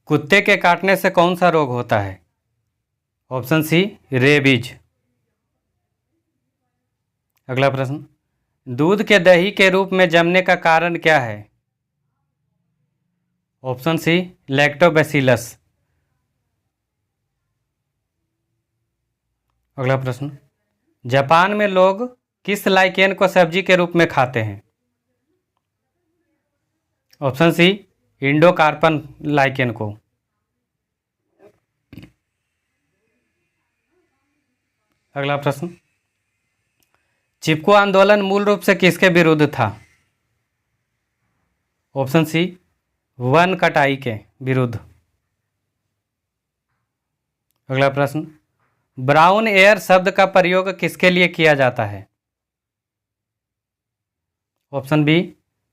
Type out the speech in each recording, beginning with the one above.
कुत्ते के काटने से कौन सा रोग होता है? Option C, rabies. अगला प्रश्न, दूध के दही के रूप में जमने का कारण क्या है? Option C, lactobacillus. अगला प्रश्न, जापान में लोग किस लाइकेन को सब्जी के रूप में खाते हैं? ऑप्शन सी, इंडोकार्पन लाइकेन को। अगला प्रश्न, चिपको आंदोलन मूल रूप से किसके विरुद्ध था? ऑप्शन सी, वन कटाई के विरुद्ध। अगला प्रश्न, ब्राउन एयर शब्द का प्रयोग किसके लिए किया जाता है? ऑप्शन बी,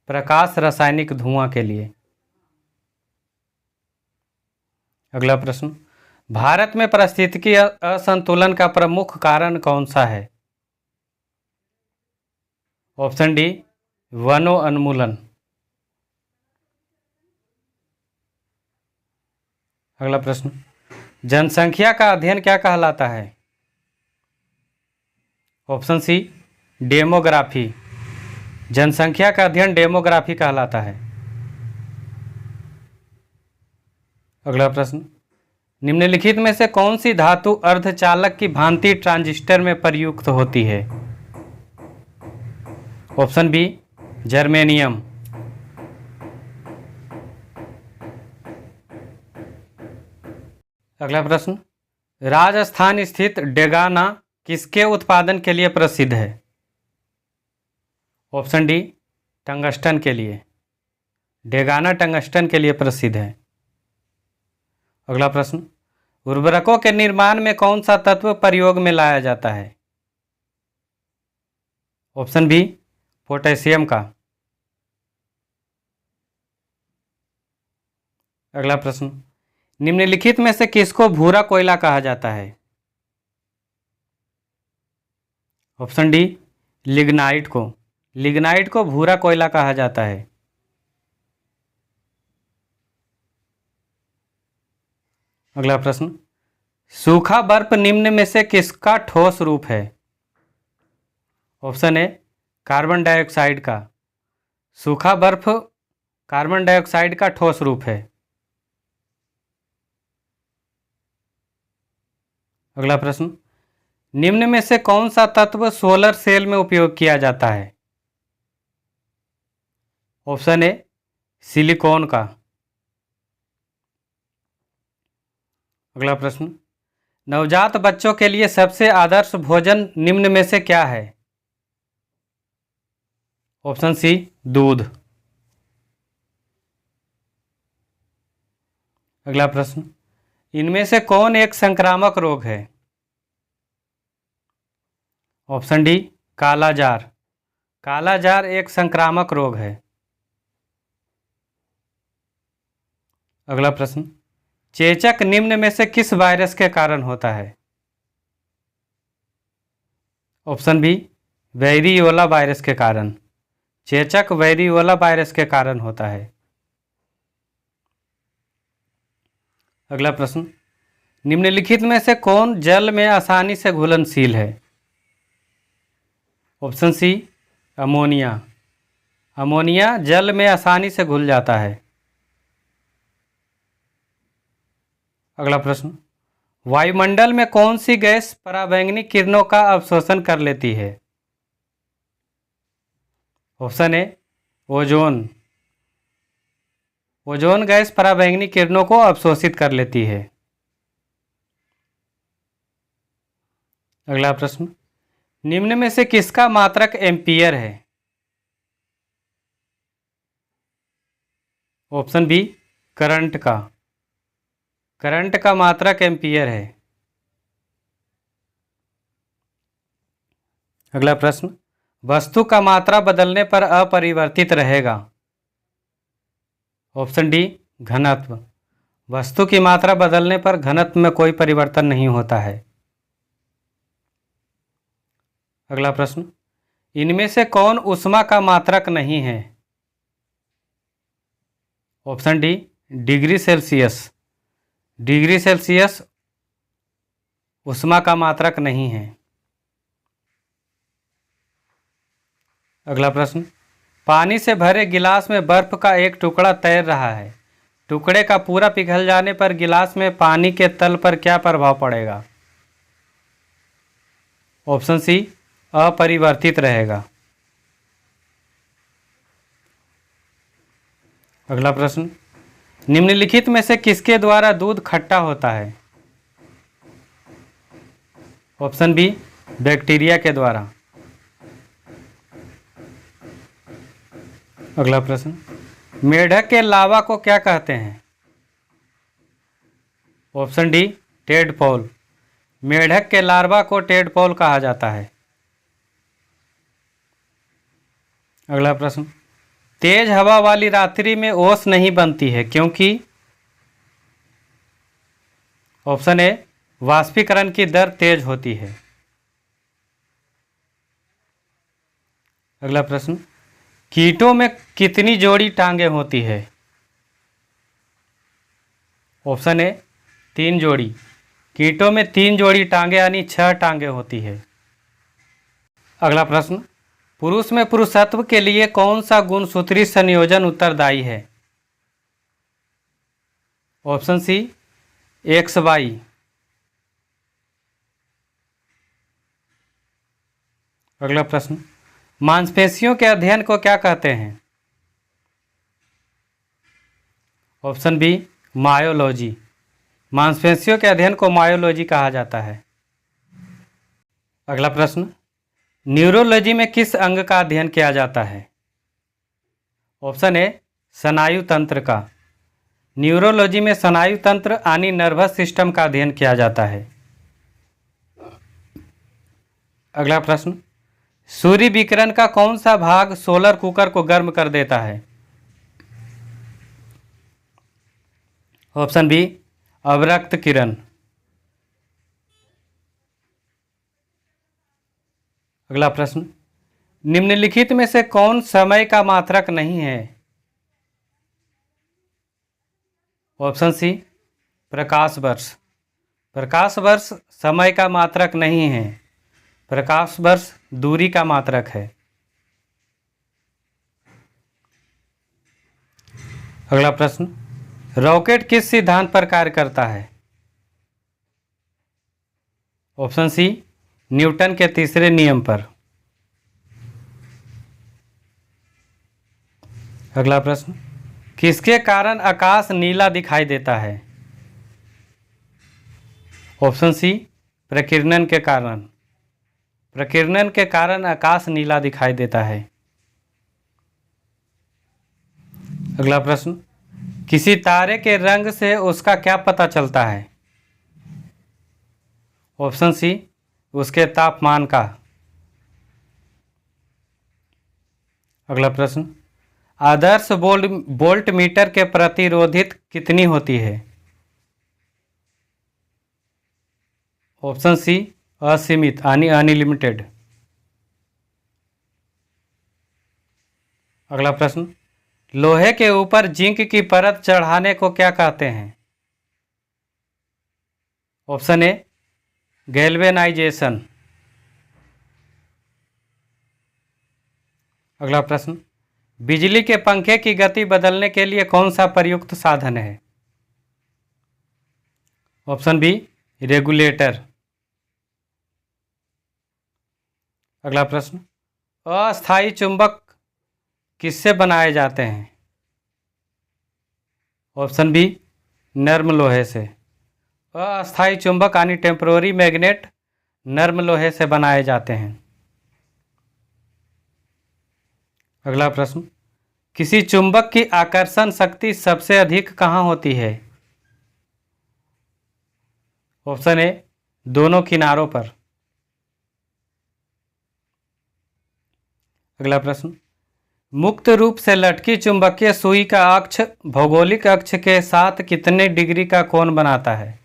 प्रकाश रासायनिक धुआं के लिए। अगला प्रश्न, भारत में पारिस्थितिकी असंतुलन का प्रमुख कारण कौन सा है? ऑप्शन डी, वनोन्मूलन। अगला प्रश्न, जनसंख्या का अध्ययन क्या कहलाता है? Option C, demography. जनसंख्या का अध्ययन डेमोग्राफी कहलाता है। अगला प्रश्न, निम्नलिखित में से कौन सी धातु अर्धचालक की भांति ट्रांजिस्टर में प्रयुक्त होती है? Option B, germanium. अगला प्रश्न, राजस्थान स्थित डेगाना किसके उत्पादन के लिए प्रसिद्ध है? ऑप्शन डी, टंगस्टन के लिए। डेगाना टंगस्टन के लिए प्रसिद्ध है। अगला प्रश्न, उर्वरकों के निर्माण में कौन सा तत्व प्रयोग में लाया जाता है? ऑप्शन बी, पोटेशियम का। अगला प्रश्न, निम्नलिखित में से किसको भूरा कोयला कहा जाता है? ऑप्शन डी, लिग्नाइट को। लिग्नाइट को भूरा कोयला कहा जाता है। अगला प्रश्न, सूखा बर्फ निम्न में से किसका ठोस रूप है? ऑप्शन ए, कार्बन डाइऑक्साइड का। सूखा बर्फ कार्बन डाइऑक्साइड का ठोस रूप है। अगला प्रश्न, निम्न में से कौन सा तत्व सोलर सेल में उपयोग किया जाता है? ऑप्शन ए, सिलिकॉन का। अगला प्रश्न, नवजात बच्चों के लिए सबसे आदर्श भोजन निम्न में से क्या है? ऑप्शन सी, दूध। अगला प्रश्न, इनमें से कौन एक संक्रामक रोग है? ऑप्शन डी, कालाजार। कालाजार एक संक्रामक रोग है। अगला प्रश्न, चेचक निम्न में से किस वायरस के कारण होता है? ऑप्शन बी, वेरियोला वायरस के कारण। चेचक वेरियोला वायरस के कारण होता है। अगला प्रश्न, निम्नलिखित में से कौन जल में आसानी से घुलनशील है? ऑप्शन सी, अमोनिया। अमोनिया जल में आसानी से घुल जाता है। अगला प्रश्न, वायुमंडल में कौन सी गैस पराबैंगनी किरणों का अवशोषण कर लेती है? Option A, ozone. Ozone gas पराबैंगनी किरणों को अवशोषित कर लेती है। अगला प्रश्न, निम्न में से किसका मात्रक एम्पीयर है? ऑप्शन बी, करंट का। करंट का मात्रक एम्पीयर है। अगला प्रश्न, वस्तु का मात्रा बदलने पर अपरिवर्तित रहेगा। ऑप्शन डी, घनत्व। वस्तु की मात्रा बदलने पर घनत्व में कोई परिवर्तन नहीं होता है। अगला प्रश्न, इनमें से कौन ऊष्मा का मात्रक नहीं है? Option D, degree Celsius. Degree Celsius ऊष्मा का मात्रक नहीं है। अगला प्रश्न, पानी से भरे गिलास में बर्फ का एक टुकड़ा तैर रहा है। टुकड़े का पूरा पिघल जाने पर गिलास में पानी के तल पर क्या प्रभाव पड़ेगा? ऑप्शन सी, अपरिवर्तित रहेगा। अगला प्रश्न, निम्नलिखित में से किसके द्वारा दूध खट्टा होता है? ऑप्शन बी, बैक्टीरिया के द्वारा। अगला प्रश्न, मेढक के लावा को क्या कहते हैं? Option D, tadpole. मेढक के लार्वा को टेडपोल कहा जाता है। अगला प्रश्न, तेज हवा वाली रात्रि में ओस नहीं बनती है क्योंकि? ऑप्शन ए, वाष्पीकरण की दर तेज होती है। अगला प्रश्न, कीटों में कितनी जोड़ी टांगें होती है? ऑप्शन ए, 3 जोड़ी। कीटों में 3 जोड़ी टांगें यानी 6 टांगें होती है। अगला प्रश्न, पुरुष में पुरुषत्व के लिए कौन सा गुणसूत्री संयोजन उत्तरदायी है? Option C, XY। अगला प्रश्न, मांसपेशियों के अध्ययन को क्या कहते हैं? Option B, myology. मांसपेशियों के अध्ययन को मायोलॉजी कहा जाता है। अगला प्रश्न, न्यूरोलॉजी में किस अंग का अध्ययन किया जाता है? ऑप्शन ए, स्नायु तंत्र का। न्यूरोलॉजी में स्नायु तंत्र यानी नर्वस सिस्टम का अध्ययन किया जाता है। अगला प्रश्न, सूर्य विकिरण का कौन सा भाग सोलर कुकर को गर्म कर देता है? ऑप्शन बी, अवरक्त किरण। अगला प्रश्न, निम्नलिखित में से कौन समय का मात्रक नहीं है? ऑप्शन सी, प्रकाश वर्ष। प्रकाश वर्ष समय का मात्रक नहीं है। प्रकाश वर्ष दूरी का मात्रक है। अगला प्रश्न, रॉकेट किस सिद्धांत पर कार्य करता है? ऑप्शन सी, न्यूटन के तीसरे नियम पर। अगला प्रश्न, किसके कारण आकाश नीला दिखाई देता है? ऑप्शन सी, प्रकीर्णन के कारण। प्रकीर्णन के कारण आकाश नीला दिखाई देता है। अगला प्रश्न, किसी तारे के रंग से उसका क्या पता चलता है? ऑप्शन सी, उसके तापमान का। अगला प्रश्न, आदर्श वोल्ट मीटर के प्रतिरोधित कितनी होती है? ऑप्शन सी, असीमित यानी अनलिमिटेड। अगला प्रश्न, लोहे के ऊपर जिंक की परत चढ़ाने को क्या कहते हैं? Option A, galvanisation. अगला प्रश्न, बिजली के पंखे की गति बदलने के लिए कौन सा प्रयुक्त साधन है? Option B, regulator. अगला प्रश्न, अस्थायी चुंबक किससे बनाए जाते हैं? ऑप्शन बी, नर्म लोहे से। अस्थायी चुंबक यानी टेम्पररी मैग्नेट नर्म लोहे से बनाए जाते हैं। अगला प्रश्न, किसी चुंबक की आकर्षण शक्ति सबसे अधिक कहाँ होती है? ऑप्शन ए, दोनों किनारों पर। अगला प्रश्न, मुक्त रूप से लटकी चुंबकीय सुई का अक्ष भौगोलिक अक्ष के साथ कितने डिग्री का कोण बनाता है?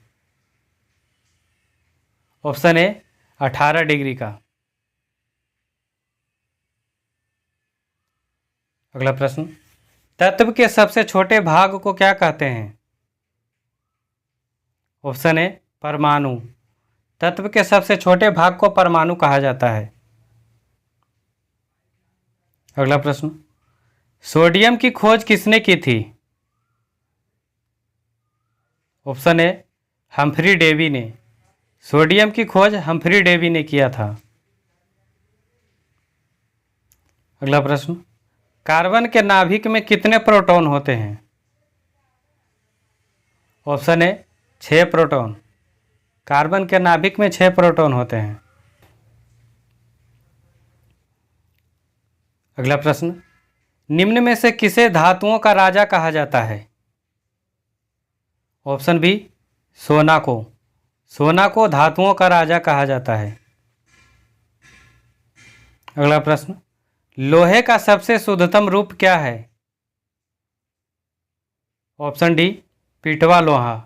ऑप्शन ए, 18 डिग्री का। अगला प्रश्न, तत्व के सबसे छोटे भाग को क्या कहते हैं? ऑप्शन ए परमाणु। तत्व के सबसे छोटे भाग को परमाणु कहा जाता है। अगला प्रश्न, सोडियम की खोज किसने की थी? ऑप्शन ए हम्फ्री डेवी ने। सोडियम की खोज हम्फ्री डेवी ने किया था। अगला प्रश्न, कार्बन के नाभिक में कितने प्रोटॉन होते हैं? Option A 6 proton. कार्बन के नाभिक में 6 प्रोटॉन होते हैं। अगला प्रश्न, निम्न में से किसे धातुओं का राजा कहा जाता है? ऑप्शन बी सोना को। सोना को धातुओं का राजा कहा जाता है। अगला प्रश्न, लोहे का सबसे शुद्धतम रूप क्या है? ऑप्शन डी पिटवा लोहा।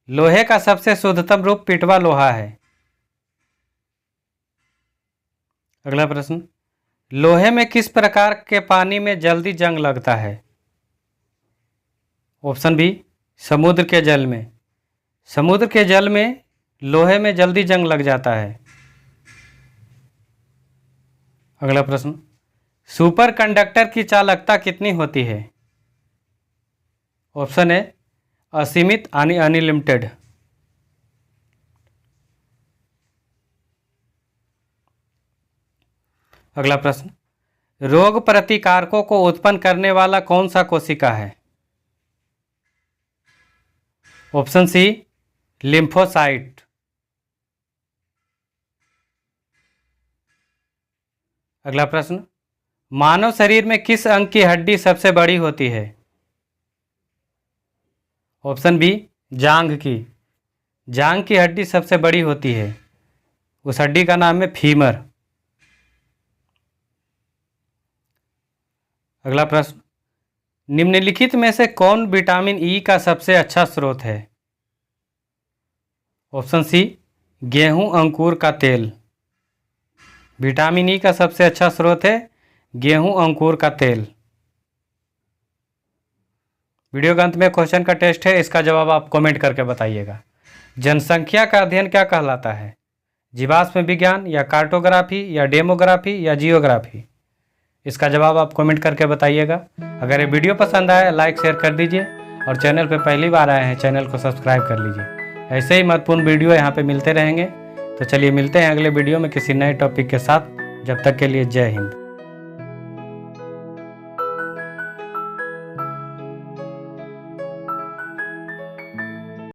लोहे का सबसे शुद्धतम रूप पिटवा लोहा है। अगला प्रश्न, लोहे में किस प्रकार के पानी में जल्दी जंग लगता है? ऑप्शन बी समुद्र के जल में। समुद्र के जल में लोहे में जल्दी जंग लग जाता है। अगला प्रश्न, सुपर कंडक्टर की चालकता कितनी होती है? ऑप्शन ए असीमित यानी अनलिमिटेड। अगला प्रश्न, रोग प्रतिकारकों को उत्पन्न करने वाला कौन सा कोशिका है? Option C lymphocyte. अगला प्रश्न, मानव शरीर में किस अंग की हड्डी सबसे बड़ी होती है? ऑप्शन बी जांघ की। जांघ की हड्डी सबसे बड़ी होती है। उस हड्डी का नाम है फीमर। अगला प्रश्न, निम्नलिखित में से कौन विटामिन ई का सबसे अच्छा स्रोत है? ऑप्शन सी गेहूं अंकुर का तेल। विटामिन ई का सबसे अच्छा स्रोत है गेहूं अंकुर का तेल। वीडियो के अंत में क्वेश्चन का टेस्ट है, इसका जवाब आप कमेंट करके बताइएगा। जनसंख्या का अध्ययन क्या कहलाता है? जीवाश्म विज्ञान या कार्टोग्राफी या डेमोग्राफी या जियोग्राफी? इसका जवाब आप कमेंट करके बताइएगा। अगर ये वीडियो पसंद आए लाइक शेयर कर दीजिए और चैनल पर पहली बार आए हैं चैनल को सब्सक्राइब कर लीजिए। ऐसे ही महत्वपूर्ण वीडियो यहाँ पे मिलते रहेंगे। तो चलिए मिलते हैं अगले वीडियो में किसी नए टॉपिक के साथ। जब तक के लिए जय हिंद।